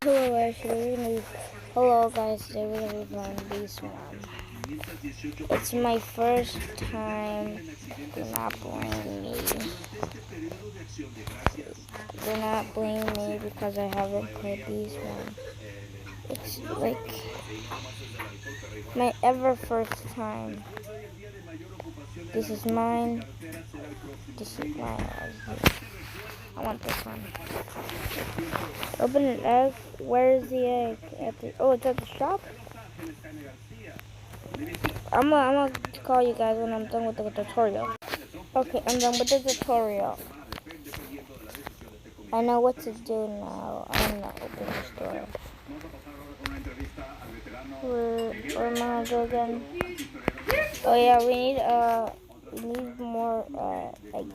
Hello, hello guys, today we're gonna be playing Beast One. It's my first time. Do not blame me. Do not blame me because I haven't played Beast One. It's like my ever first time. This is mine. This is mine. I want this one. Open an egg. Where is the egg? Oh, it's at the shop? I'm gonna call you guys when I'm done with the tutorial. Okay, I'm done with the tutorial. I know what to do now. I'm gonna open the store. Where am I gonna go again? Oh yeah, we need more eggs.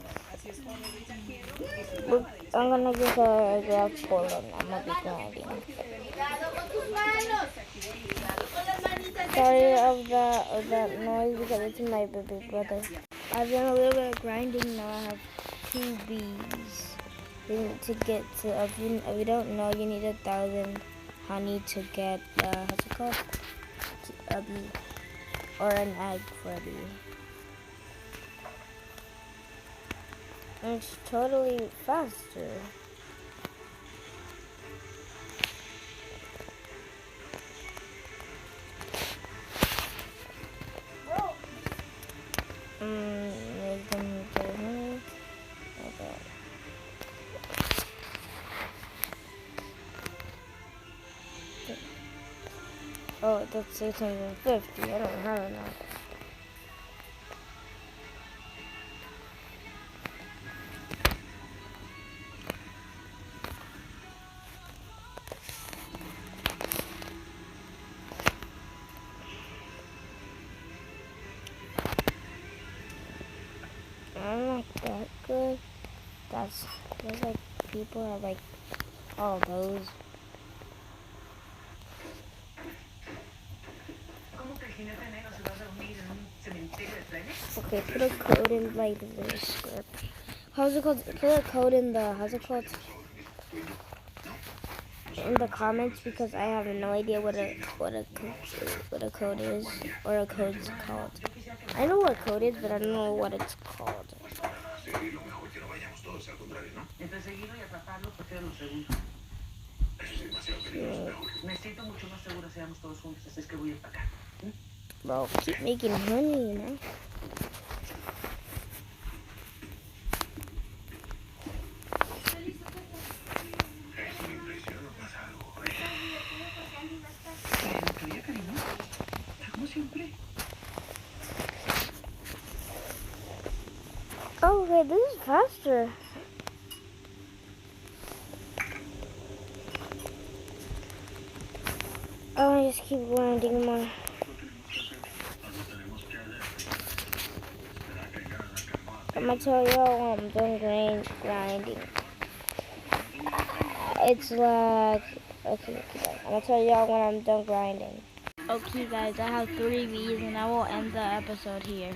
I'm gonna get a grab Poland. I'm gonna be grinding. Sorry of that noise because it's my baby brother. I've done a little bit of grinding. Now I have 2 bees. We need to get to. If you don't know, you need 1,000 honey to get what's it called? A bee or an egg for a bee. It's totally faster. Make them get honey. Okay. Oh, that's 650. I don't know. I'm not that good. There's like people have like all those. Okay, put a code in like this script. How's it called? Put a code in the in the comments because I have no idea what a code is or a code's called. I know what code is, but I don't know what it's called. Bro, keep making honey, you know. Oh, okay, this is faster. Oh, I just keep grinding more. I'm gonna tell y'all when I'm done grinding. It's like, okay, I'm gonna tell y'all when I'm done grinding. Okay guys, I have 3 bees and I will end the episode here.